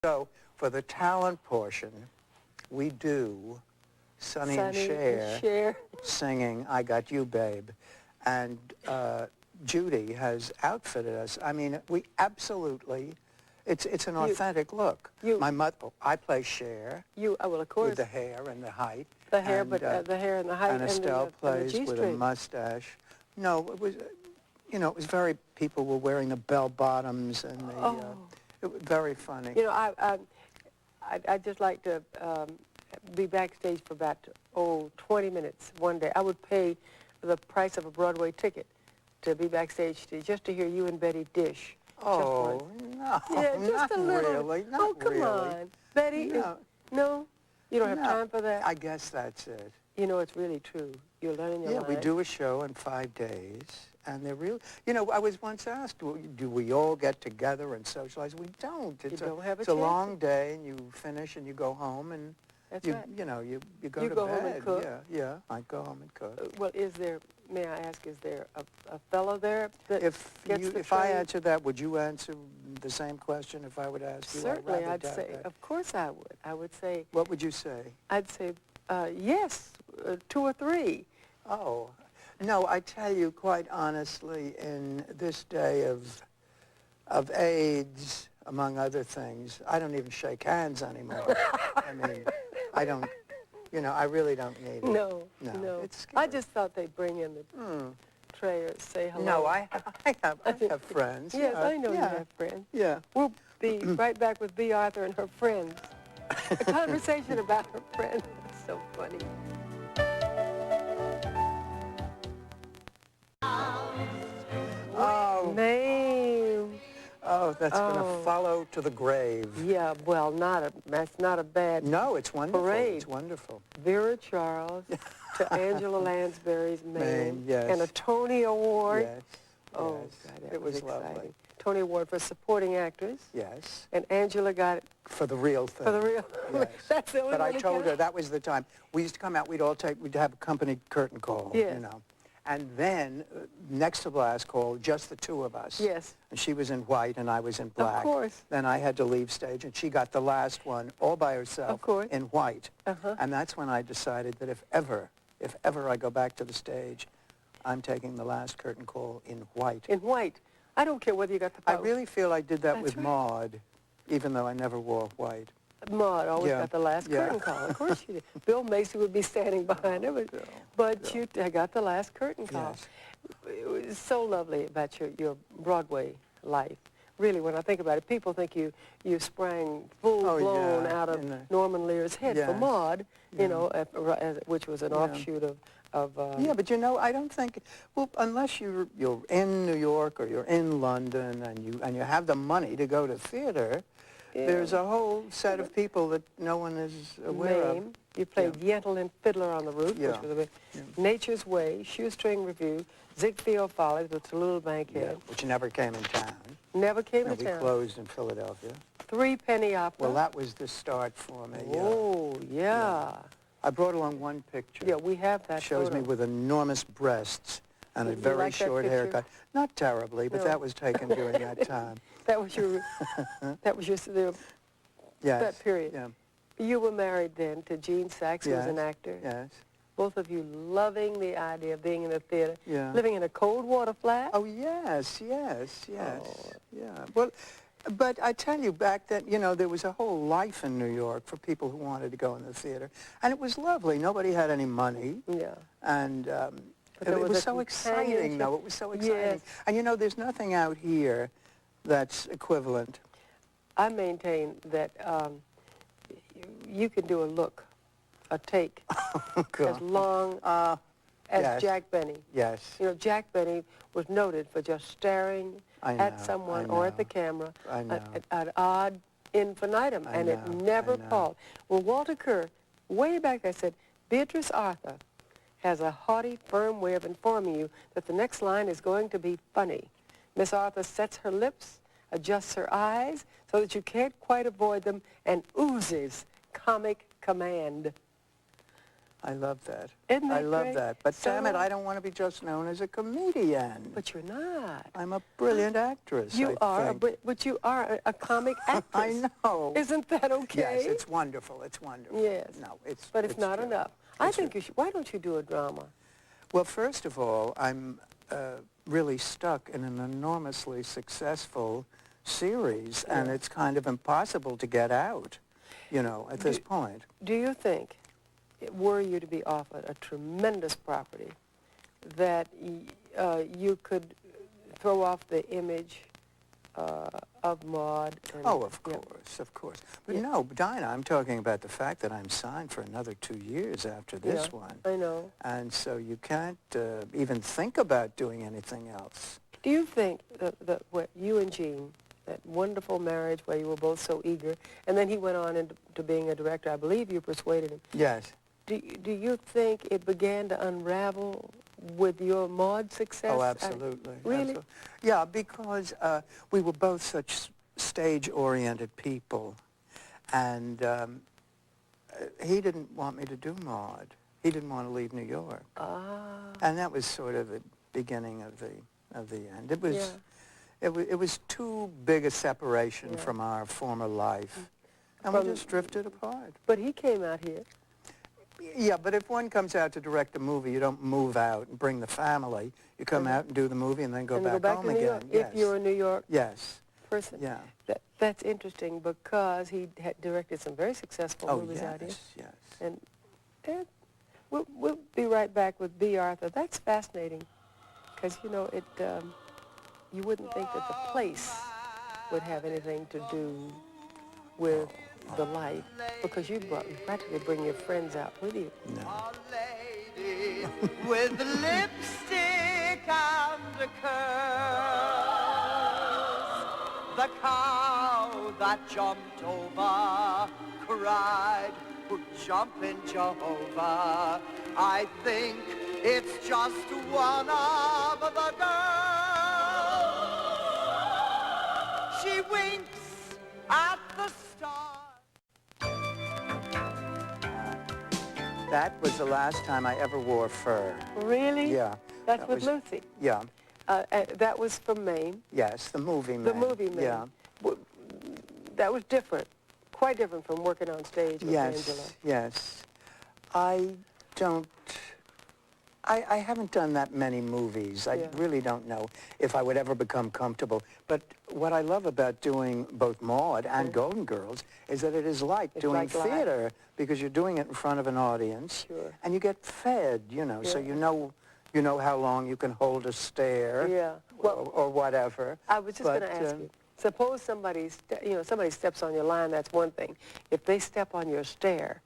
So for the talent portion, we do Sonny and Cher singing I Got You, Babe. And Judy has outfitted us. I mean, we absolutely, it's an authentic look. My mother, I play Cher. Well, of course. With the hair and the height. The hair, but the hair and the height and Estelle plays and the with a mustache. No, it was, you know, it was very, people were wearing the bell bottoms and the, it was very funny. You know, I'd just like to be backstage for about, 20 minutes one day. I would pay the price of a Broadway ticket to be backstage just to hear you and Betty dish. Oh, no, yeah, just not a little. Really, not oh, come really. on. Betty, no? You don't have time for that? I guess that's it. You know, it's really true. You're learning your life. Yeah, we do a show in 5 days, and they're real. You know, I was once asked, do we all get together and socialize? We don't. It's a long day, and you finish, and you go home, and you know, you go to bed. Home and cook? Yeah, I go home and cook. Well, may I ask, is there a fellow there that If I answer that, would you answer the same question if I would ask you? Certainly, I'd say, of course I would. I would say... What would you say? I'd say, yes, 2 or 3. Oh, no, I tell you quite honestly, in this day of AIDS, among other things, I don't even shake hands anymore. I mean, I don't, you know, I really don't need it. No. It's I just thought they'd bring in the tray or say hello. No, I have friends. Yes, I know you have friends. Yeah. We'll be right back with Bea Arthur and her friends. A conversation about her friends. It's so funny. Oh. Name. Oh, that's going to follow to the grave. Yeah, well, that's not a bad No, it's wonderful. parade. It's wonderful. Vera Charles to Angela Lansbury's Mame. Yes. And a Tony Award. Yes. Oh, yes. God, that it was exciting. lovely. Tony Award for supporting actress. Yes. And Angela got it. For the real thing. For the real. Yes. That's the only But I told her that was the time. We used to come out, we'd have a company curtain call, you know. And then, next to last call, just the two of us. Yes. And she was in white and I was in black. Of course. Then I had to leave stage and she got the last one all by herself. Of course. In white. And that's when I decided that if ever I go back to the stage, I'm taking the last curtain call in white. In white. I don't care whether you got the power. I really feel I did that with Maude, even though I never wore white. Maude always got the last curtain call. Of course you did. Bill Macy would be standing behind her, but you got the last curtain call. Yes. It was so lovely about your Broadway life. Really, when I think about it, people think you sprang full-blown out of Norman Lear's head for Maude, you know, which was an offshoot of yeah, but you know, I don't think, well, unless you're in New York or you're in London and you have the money to go to theater, there's a whole set of people that no one is aware of. You played Yentl in Fiddler on the Roof, which was Nature's Way, Shoestring Review, Ziegfeld Follies with Tallulah Bankhead. Which never came in town. Never came in town. We closed in Philadelphia. 3 Penny Opera. Well, that was the start for me. Oh, yeah. I brought along one picture. Yeah, we have that Shows me with enormous breasts and a very short haircut. Not terribly, but that was taken during that time. That was your, that period. Yeah. You were married then to Gene Saks, who was an actor. Yes. Both of you loving the idea of being in the theater. Yeah. Living in a cold water flat. Oh, yes. Oh. Yeah. Well, but I tell you, back then, you know, there was a whole life in New York for people who wanted to go in the theater. And it was lovely. Nobody had any money. Yeah. And it was so exciting, though. It was so exciting. Yes. And, you know, there's nothing out here that's equivalent. I maintain that you can do a take, as long as Jack Benny. Yes. You know, Jack Benny was noted for just staring at someone or at the camera at odd infinitum, and it never palled. Well, Walter Kerr, way back there, said, Beatrice Arthur has a haughty, firm way of informing you that the next line is going to be funny. Miss Arthur sets her lips, adjusts her eyes, so that you can't quite avoid them, and oozes comic command. I love that. Isn't that I love great? that. But So damn it, I don't want to be just known as a comedian. But you're not. I'm a brilliant actress, You I are, think. but you are a comic actress. I know. Isn't that okay? Yes, it's wonderful. It's wonderful. Yes. No, But it's not true. enough. I think you should. Why don't you do a drama? Well, first of all, I'm really stuck in an enormously successful series, and it's kind of impossible to get out, you know, at this point. Do you think, were you to be offered a tremendous property, that you could throw off the image of Maude? And, oh, of course. But no, Dinah, I'm talking about the fact that I'm signed for another 2 years after this one. I know. And so you can't even think about doing anything else. Do you think that what you and Gene, that wonderful marriage where you were both so eager, and then he went on into being a director, I believe you persuaded him. Yes. Do you think it began to unravel with your Maude success? Oh, absolutely. Really? Absolutely. Yeah, because we were both such stage-oriented people, and he didn't want me to do Maude. He didn't want to leave New York. And that was sort of the beginning of the end. It was it was too big a separation from our former life, and we just drifted apart. But he came out here. Yeah, but if one comes out to direct a movie, you don't move out and bring the family. You come out and do the movie and then go back home to New again. York, if you're a New York person. Yeah. That's interesting because he had directed some very successful movies out here. Yes. And we'll be right back with Bea Arthur. That's fascinating because, you know, you wouldn't think that the place would have anything to do with the life, because you practically bring your friends out with you. No. Lady with lipstick and a curse, the cow that jumped over cried, "Would jump in Jehovah." I think it's just one of the girls. She winks at the stars. That was the last time I ever wore fur. Really? Yeah. That's with Lucy. Yeah. That was from Maine. Yes, the movie Man. The movie Man. Yeah. That was different, quite different from working on stage with Angela. Yes. I haven't done that many movies. I really don't know if I would ever become comfortable. But what I love about doing both Maude and Golden Girls is that it is like doing theater, because you're doing it in front of an audience, and you get fed, you know, so you know how long you can hold a stare, or whatever. I was just going to ask you. Suppose somebody steps on your line, that's one thing. If they step on your stare,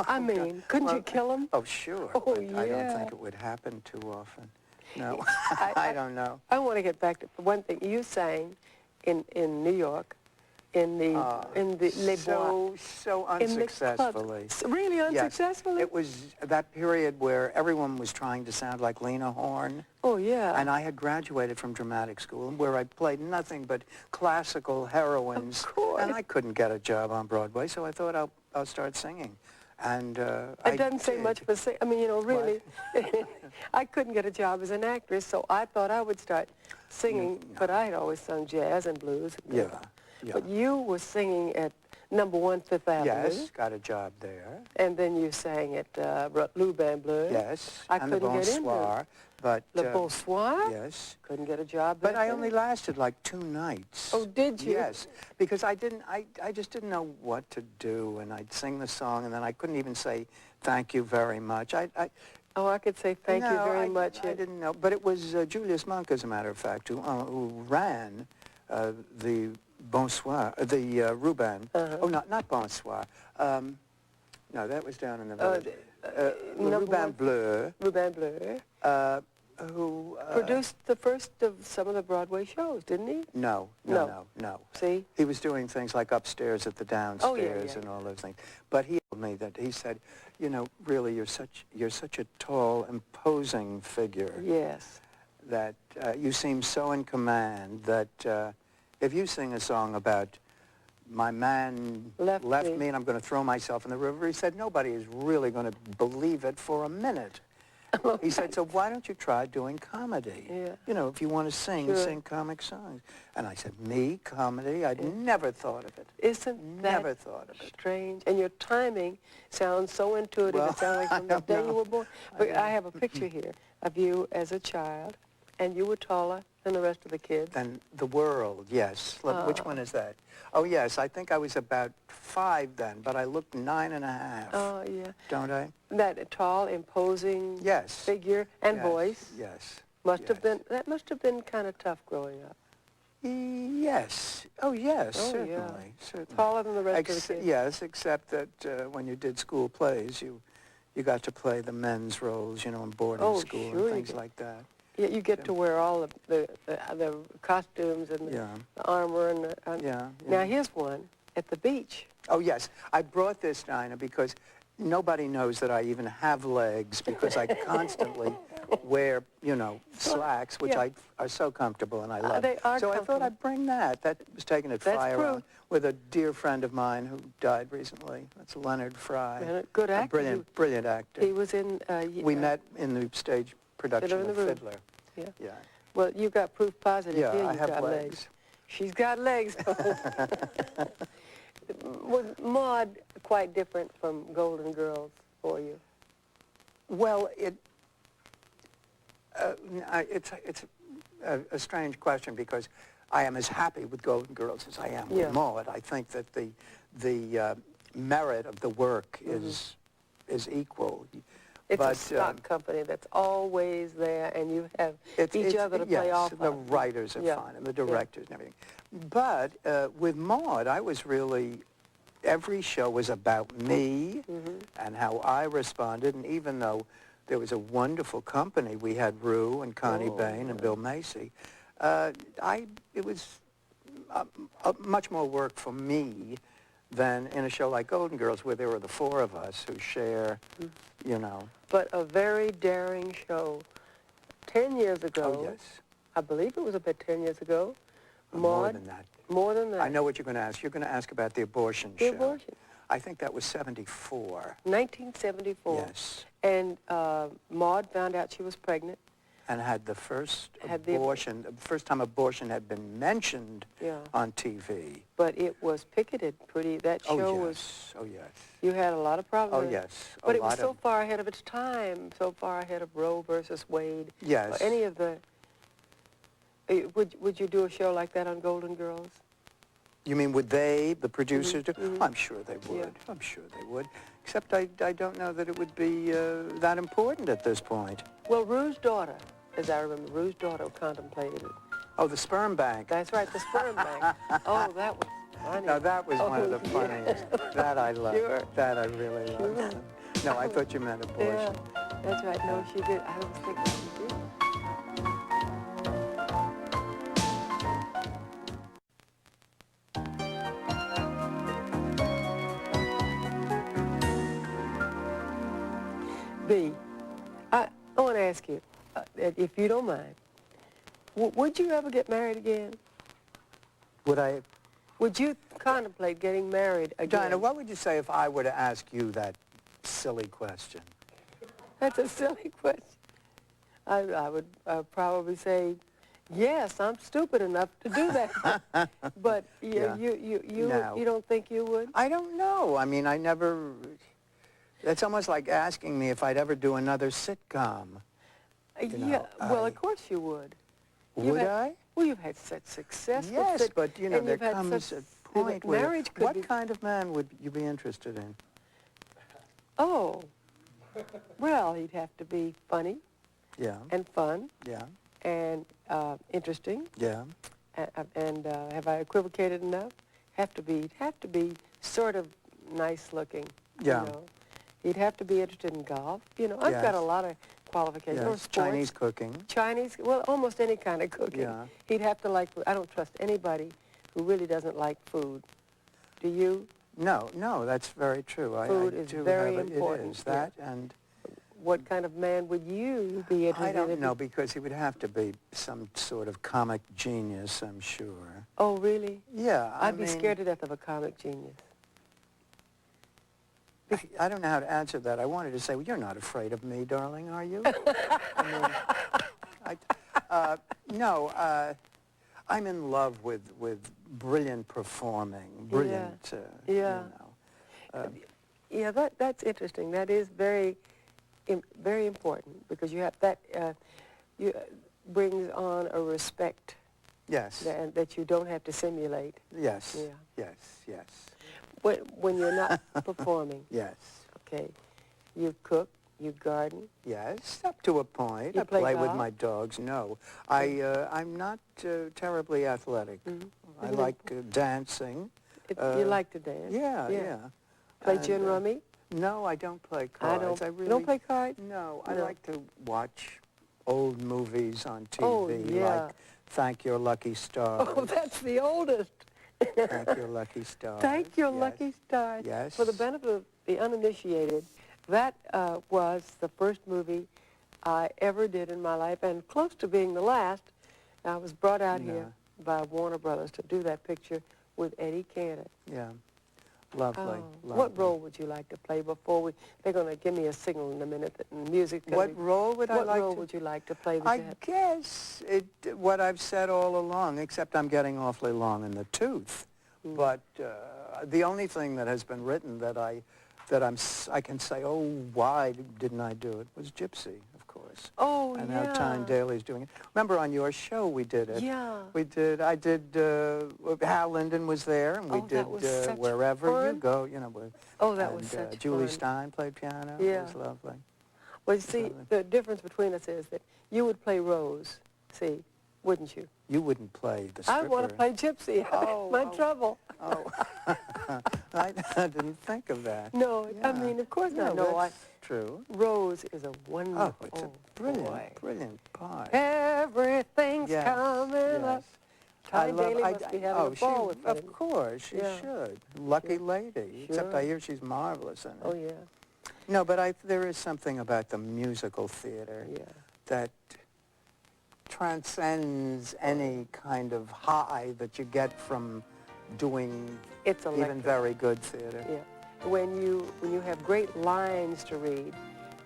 I mean, couldn't you kill them? Oh, sure. Oh, but I don't think it would happen too often. No, I don't know. I want to get back to one thing. You sang in New York, in the Les Bois. So unsuccessfully. Really unsuccessfully? Yes. It was that period where everyone was trying to sound like Lena Horne. Oh, yeah. And I had graduated from dramatic school, where I played nothing but classical heroines. Of course. And I couldn't get a job on Broadway, so I thought I'll start singing. And it doesn't say much for singing. I mean, you know, really, I couldn't get a job as an actress, so I thought I would start singing. But I had always sung jazz and blues. Yeah. But you were singing at #1 Fifth Avenue. Yes, got a job there. And then you sang at Le Bain Bleu. Yes, I and couldn't the get into Bonsoir. But, Le Bonsoir? Yes. Couldn't get a job But there. I only lasted like 2 nights. Oh, did you? Yes, because I just didn't know what to do, and I'd sing the song, and then I couldn't even say thank you very much. I could say thank you very much. I didn't know, but it was Julius Monk, as a matter of fact, who ran the Bonsoir, the Ruban. Oh, not Bonsoir. No, that was down in the village. Ruban Bleu. Ruban Bleu. Who produced the first of some of the Broadway shows, didn't he? No. See? He was doing things like Upstairs at the Downstairs and all those things. But he told me that, he said, you know, really, you're such a tall, imposing figure. Yes. That you seem so in command that if you sing a song about my man left me and I'm going to throw myself in the river. He said, nobody is really going to believe it for a minute. He said, so why don't you try doing comedy? Yeah. You know, if you want to sing, sing comic songs. And I said, me, comedy? I'd never thought of it. Isn't that never thought of it. Strange? And your timing sounds so intuitive. Well, it sounds like from the day you were born. But I have a picture here of you as a child, and you were taller than the rest of the kids. Than the world, yes. Look, which one is that? Oh, yes, I think I was about 5 then, but I looked 9.5. Oh, yeah. Don't I? That tall, imposing figure and voice. Yes. That must have been kind of tough growing up. Yes. Oh, yes, certainly. Yeah. Certainly. Taller than the rest of the kids. Yes, except that when you did school plays, you got to play the men's roles, you know, in boarding school and things like that. Yeah, you get to wear all of the costumes and the armor and Now here's one at the beach. Oh yes, I brought this, Dinah, because nobody knows that I even have legs because I constantly wear, you know, slacks, which are so comfortable and I love. They are so I thought I'd bring that. That was taken at Fire On with a dear friend of mine who died recently. That's Leonard Fry. Good actor. A brilliant actor. He was in... we met in the stage production of Fiddler. Yeah. Well, you got proof positive. Yeah, I have legs. She's got legs. Was Maude quite different from Golden Girls for you? Well, it's a strange question because I am as happy with Golden Girls as I am with Maude. I think that the merit of the work is equal. It's a stock company that's always there, and you have each other to play off of. The writers are fine, and the directors and everything. But with Maude, I was really, every show was about me and how I responded, and even though there was a wonderful company, we had Rue and Connie Bain and Bill Macy, it was much more work for me than in a show like Golden Girls, where there were the 4 of us who share, you know. But a very daring show. 10 years ago. Oh, yes. I believe it was about 10 years ago. More than that. More than that. I know what you're going to ask. You're going to ask about the abortion show. The abortion. I think that was 74. 1974. Yes. And Maude found out she was pregnant. And had the first abortion, the first time abortion had been mentioned on TV. But it was picketed pretty, that show was... Oh, yes. You had a lot of problems. Oh, yes. But it was so far ahead of its time, so far ahead of Roe versus Wade. Yes. Or any of the... Would you do a show like that on Golden Girls? You mean would they, the producers, do? I'm sure they would. Yeah. I'm sure they would. Except I don't know that it would be that important at this point. Well, Rue's daughter, as I remember, Rue's daughter contemplated it. Oh, the sperm bank. That's right, the sperm bank. Oh, that was funny. No, that was one of the funniest. That I loved. Sure. That I really loved. No, I thought you meant abortion. Yeah, that's right. No, she did. I was thinking she did. Bea, I want to ask you, if you don't mind, would you ever get married again? Would I? Would you contemplate getting married again? Dinah, what would you say if I were to ask you that silly question? That's a silly question. I would probably say, yes, I'm stupid enough to do that. But you don't think you would? I don't know. I mean, I never... It's almost like asking me if I'd ever do another sitcom. Well, of course you would. Would I? Well, you've had such success. Yes, but, you know, there comes a point where... Marriage could what kind of man would you be interested in? Oh, well, he'd have to be funny. Yeah. And fun. Yeah. And interesting. Yeah. And have I equivocated enough? Have to be sort of nice looking. Yeah. You know? He'd have to be interested in golf. You know, I've got a lot of qualifications. Or sports. Chinese cooking. Chinese, well, almost any kind of cooking. Yeah. He'd have to like food. I don't trust anybody who really doesn't like food. Do you? No, that's very true. Food is very important. It is that, and... What kind of man would you be interested in? I don't know, because he would have to be some sort of comic genius, I'm sure. Oh, really? Yeah, I'd be scared to death of a comic genius. I don't know how to answer that. I wanted to say, well, you're not afraid of me, darling, are you? No, I'm in love with brilliant performing, brilliant, you know. Yeah, that's interesting. That is very important, because you have that, brings on a respect. Yes. That you don't have to simulate. Yes. Yeah. Yes, yes. When you're not performing. Yes. Okay. You cook, you garden. Yes, up to a point. You I play golf? with my dogs. No, I'm not terribly athletic. Mm-hmm. I like dancing. You like to dance? Yeah. Play gin rummy? No, I don't play cards. You don't play cards? No, I like to watch old movies on TV. Oh, yeah. Like Thank Your Lucky Stars. Oh, that's the oldest. Thank Your Lucky Stars. Thank Your Lucky Stars. Yes. For the benefit of the uninitiated, that was the first movie I ever did in my life, and close to being the last. I was brought out here by Warner Brothers to do that picture with Eddie Cantor. Yeah. Lovely, lovely. What role would you like to play before they're going to give me a signal in a minute that music. What role would I like to? What role would you like to play? I guess what I've said all along, except I'm getting awfully long in the tooth. But the only thing that has been written that I can say, oh, why didn't I do it, was Gypsy, of course. Oh, and now Tyne Daly's doing it. Remember on your show we did it. Yeah. I did, Hal Linden was there, and we did Wherever fun. You Go, you know. That was such Julie fun. Stein played piano. Yeah. It was lovely. Well, you see, the difference between us is that you would play Rose, see, wouldn't you? You wouldn't play the stripper. I want to play Gypsy. I'm in trouble. Oh, I didn't think of that. No, I mean, of course not. No, that's true. Rose is a wonderful. Oh, it's a brilliant part. Everything's coming up. Tyne Daly must be having a ball with it. Of course, she should. Lucky lady. Except I hear she's marvelous in it. Oh, yeah. No, but there is something about the musical theater that transcends any kind of high that you get from doing even very good theater. Yeah. When you have great lines to read,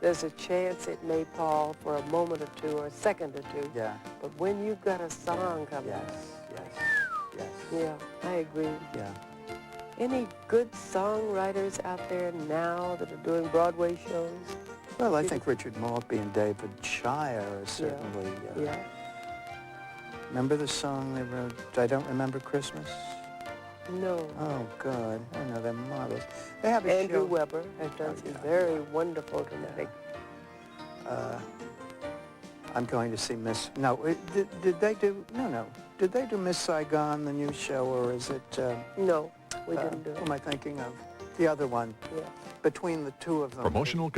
there's a chance it may pall for a moment or two or a second or two. Yeah. But when you've got a song coming up. Yes. Yeah, I agree. Yeah. Any good songwriters out there now that are doing Broadway shows? Well, I think Richard Maltby and David Shire are certainly... Remember the song they wrote, I Don't Remember Christmas? No. Oh, God. Oh, no, they're marvelous. They have a Andrew Weber has done some very wonderful dramatic. I'm going to see Miss... No, did they do... No. Did they do Miss Saigon, the new show, or is it... No, we didn't do it. Who am I thinking of? The other one. Yeah. Between the two of them. Promotional